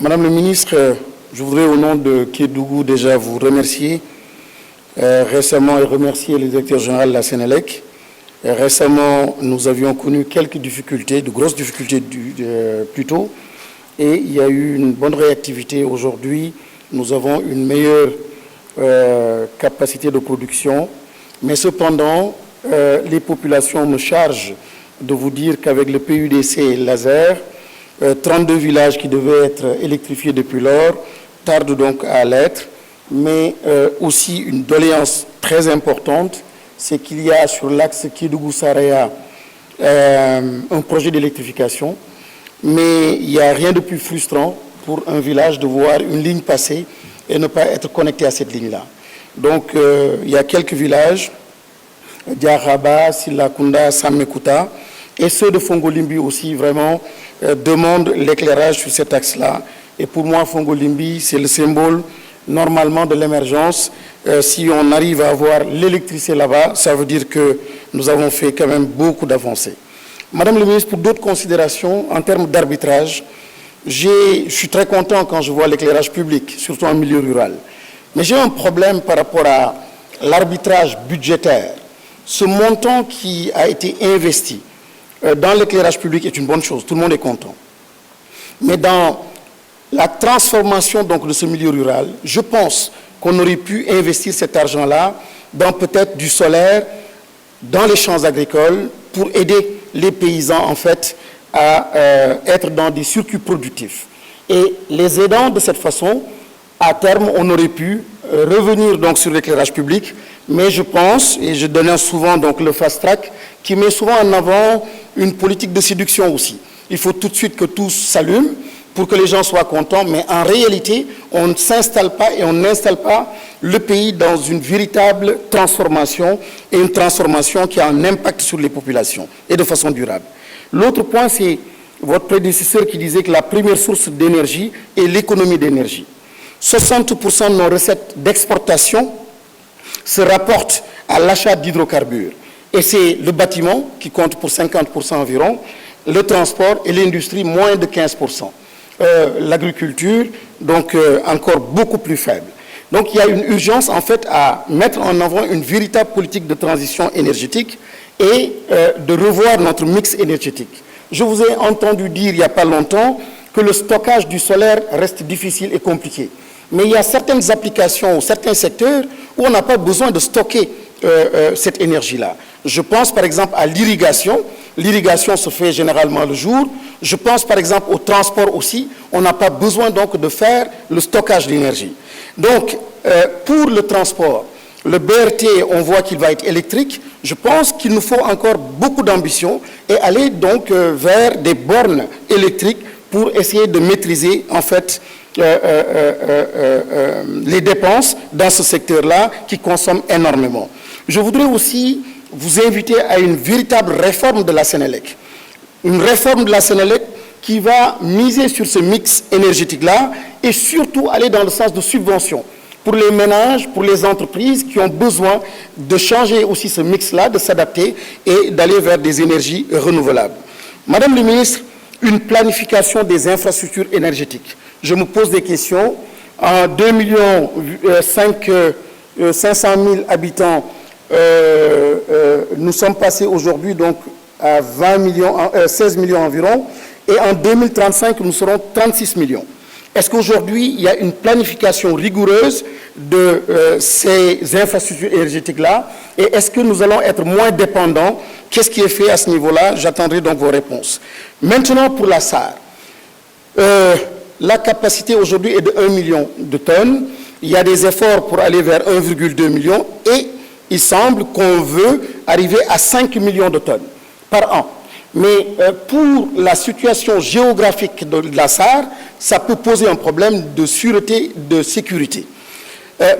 Madame le ministre, je voudrais au nom de Kédougou déjà vous remercier récemment et remercier le directeur général de la Sénélec. Récemment, nous avions connu quelques difficultés, de grosses difficultés plutôt, et il y a eu une bonne réactivité. Aujourd'hui, nous avons une meilleure capacité de production, mais cependant, les populations me chargent de vous dire qu'avec le PUDC laser, 32 villages qui devaient être électrifiés depuis lors tardent donc à l'être, mais aussi une doléance très importante, c'est qu'il y a sur l'axe Kédougou-Saraya un projet d'électrification, mais il n'y a rien de plus frustrant pour un village de voir une ligne passer et ne pas être connecté à cette ligne-là. Donc il y a quelques villages, Diaraba, Silakunda, Samekuta, et ceux de Fongolimbi aussi vraiment demandent l'éclairage sur cet axe-là. Et pour moi, Fongolimbi, c'est le symbole normalement de l'émergence. Si on arrive à avoir l'électricité là-bas, ça veut dire que nous avons fait quand même beaucoup d'avancées. Madame le ministre, pour d'autres considérations, en termes d'arbitrage, je suis très content quand je vois l'éclairage public, surtout en milieu rural. Mais j'ai un problème par rapport à l'arbitrage budgétaire. Ce montant qui a été investi dans l'éclairage public est une bonne chose, tout le monde est content. Mais dans la transformation donc, de ce milieu rural, je pense qu'on aurait pu investir cet argent-là dans peut-être du solaire, dans les champs agricoles, pour aider les paysans en fait à être dans des circuits productifs. Et les aidant de cette façon, à terme, on aurait pu revenir donc sur l'éclairage public, mais je pense, et je donne souvent donc le fast track, qui met souvent en avant une politique de séduction aussi. Il faut tout de suite que tout s'allume pour que les gens soient contents, mais en réalité, on ne s'installe pas et on n'installe pas le pays dans une véritable transformation et une transformation qui a un impact sur les populations et de façon durable. L'autre point, c'est votre prédécesseur qui disait que la première source d'énergie est l'économie d'énergie. 60% de nos recettes d'exportation se rapportent à l'achat d'hydrocarbures. Et c'est le bâtiment qui compte pour 50% environ, le transport et l'industrie moins de 15%. L'agriculture, donc encore beaucoup plus faible. Donc il y a une urgence en fait à mettre en avant une véritable politique de transition énergétique et de revoir notre mix énergétique. Je vous ai entendu dire il n'y a pas longtemps que le stockage du solaire reste difficile et compliqué. Mais il y a certaines applications ou certains secteurs où on n'a pas besoin de stocker cette énergie-là. Je pense par exemple à l'irrigation. L'irrigation se fait généralement le jour. Je pense par exemple au transport aussi. On n'a pas besoin donc de faire le stockage d'énergie. Donc pour le transport, le BRT, on voit qu'il va être électrique. Je pense qu'il nous faut encore beaucoup d'ambition et aller donc vers des bornes électriques pour essayer de maîtriser en fait les dépenses dans ce secteur-là qui consomment énormément. Je voudrais aussi vous inviter à une véritable réforme de la Sénélec. Une réforme de la Sénélec qui va miser sur ce mix énergétique-là et surtout aller dans le sens de subvention pour les ménages, pour les entreprises qui ont besoin de changer aussi ce mix-là, de s'adapter et d'aller vers des énergies renouvelables. Madame le ministre, une planification des infrastructures énergétiques. Je me pose des questions. En 2,5 millions habitants, nous sommes passés aujourd'hui donc à 16 millions environ, et en 2035, nous serons 36 millions. Est-ce qu'aujourd'hui, il y a une planification rigoureuse de ces infrastructures énergétiques-là, et est-ce que nous allons être moins dépendants? Qu'est-ce qui est fait à ce niveau-là? J'attendrai donc vos réponses. Maintenant, pour la SAR. La capacité aujourd'hui est de 1 million de tonnes. Il y a des efforts pour aller vers 1,2 million et il semble qu'on veut arriver à 5 millions de tonnes par an. Mais pour la situation géographique de la SAR, ça peut poser un problème de sûreté, de sécurité.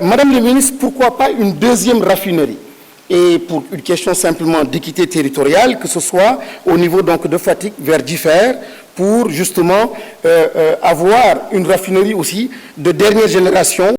Madame la ministre, pourquoi pas une deuxième raffinerie? Et pour une question simplement d'équité territoriale, que ce soit au niveau donc de Fatick vers Differ, pour justement avoir une raffinerie aussi de dernière génération.